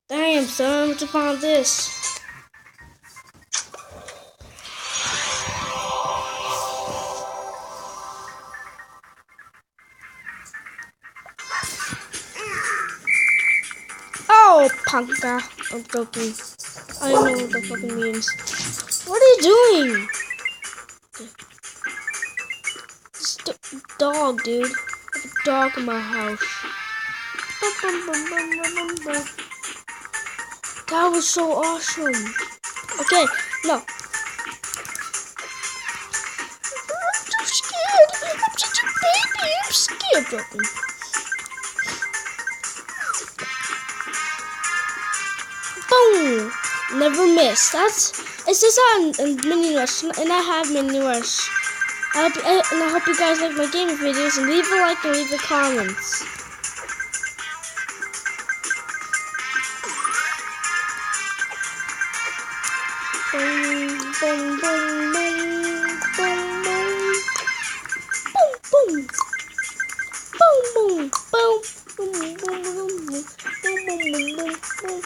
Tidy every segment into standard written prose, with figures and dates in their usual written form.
Damn, son, where'd you find this? Oh, punka. I'm joking. I don't know what the fucking means. What are you doing? Dog, dude. I have a dog in my house. That was so awesome. Okay, no. I'm too scared. I'm such a baby. I'm scared, joking. Boom! Never miss. It says that in Mini Rush, and I have Mini Rush. I hope you guys like my gaming videos, and leave a like and leave a comments. Boom, boom, boom, boom, boom, boom, boom, boom, boom, boom, boom, boom, boom, boom, boom, boom, boom, boom.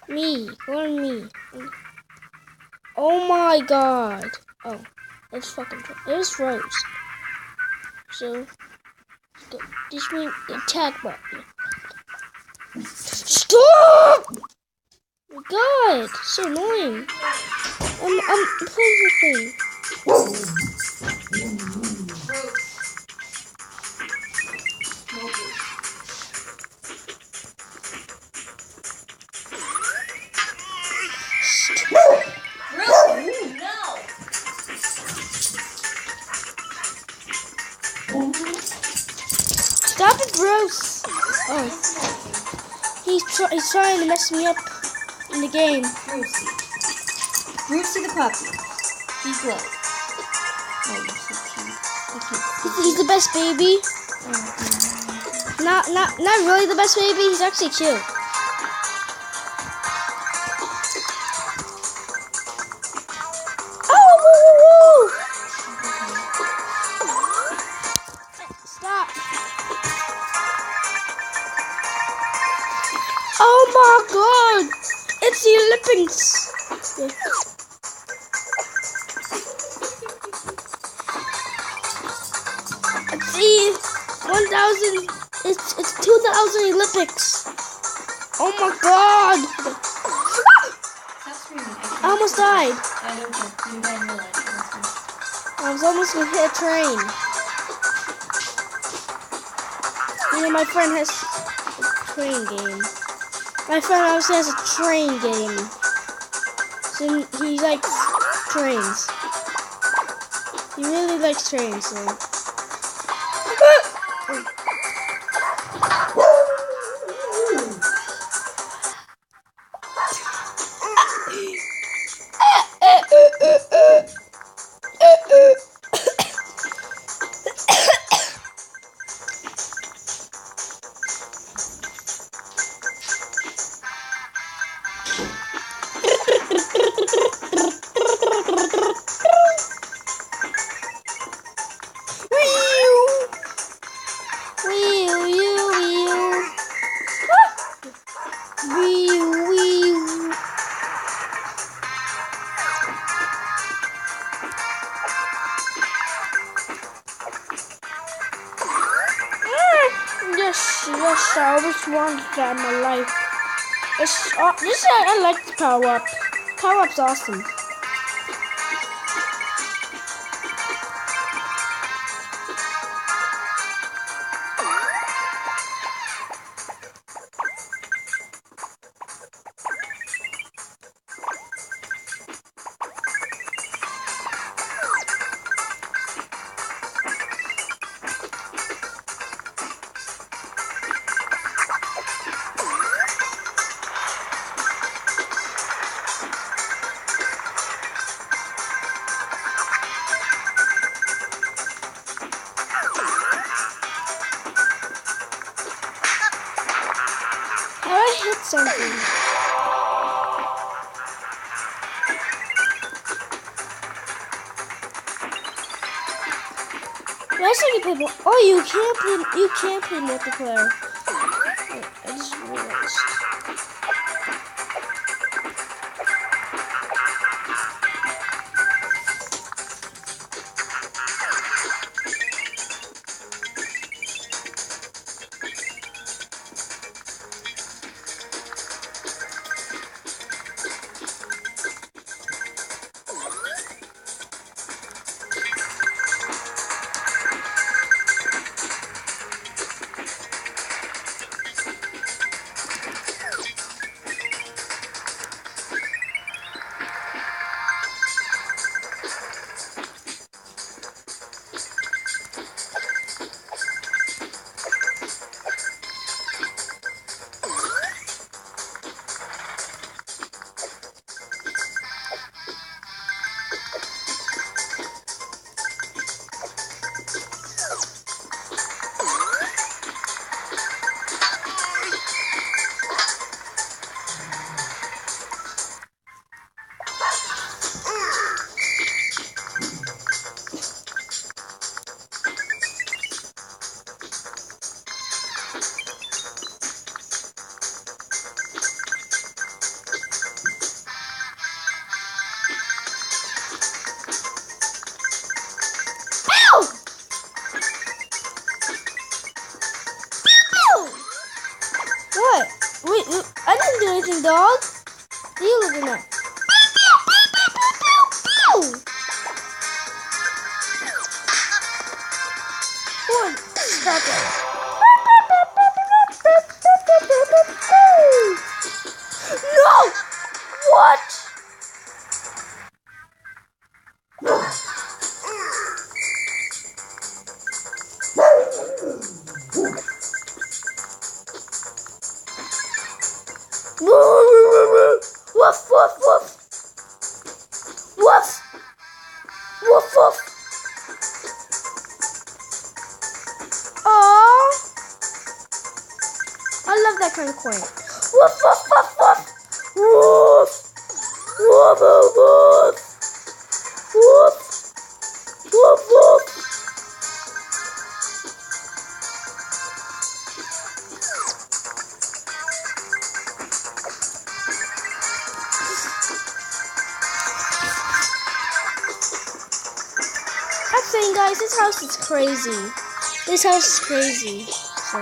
Me, go on me. Oh my god. Oh, it's fucking. It's froze. So, this means attack button. Stop! Oh my god, so annoying. I'm playing this thing. Stop it, Bruce! Oh. He's trying to mess me up in the game. Brucey the puppy. He's good. Oh, you're so cute. Okay. He's the best baby. Not really the best baby. He's actually cute. Oh, woo, woo, woo. Stop. Oh my god. It's the Olympics. It's the 1000. It's 2000 Olympics. Oh my god. I almost died. I don't know. You died in real life. I was almost gonna hit a train. You know, my friend has a train game. My friend obviously has a train game. So he likes trains. He really likes trains, so. Yes, I always wanted that in my life. I like the power up. Power up's awesome. Last time you played oh, you can't play multiplayer. I just realized. What? Wait, I didn't do anything, dog. You looking at? What? Stop it. No! What? Woof, woof, woof. Woof. Woof, woof. Aww. I love that kind of coin. Woof, woof, woof, woof. Woof. Woof, woof, woof. Woof. Woof, woof. I'm saying, guys, this house is crazy. This house is crazy. So.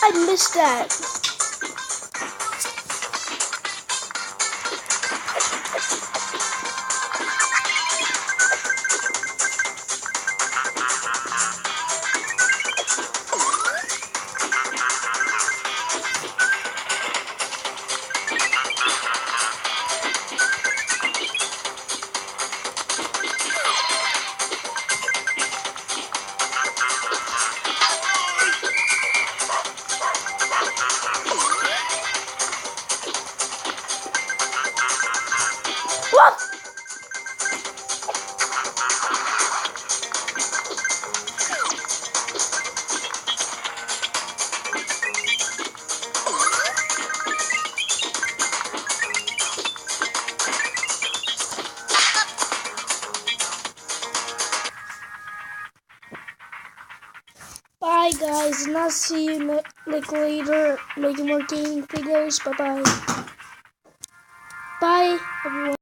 I missed that. What? Bye guys, and I'll see you later making more gaming videos. Bye bye. Bye everyone.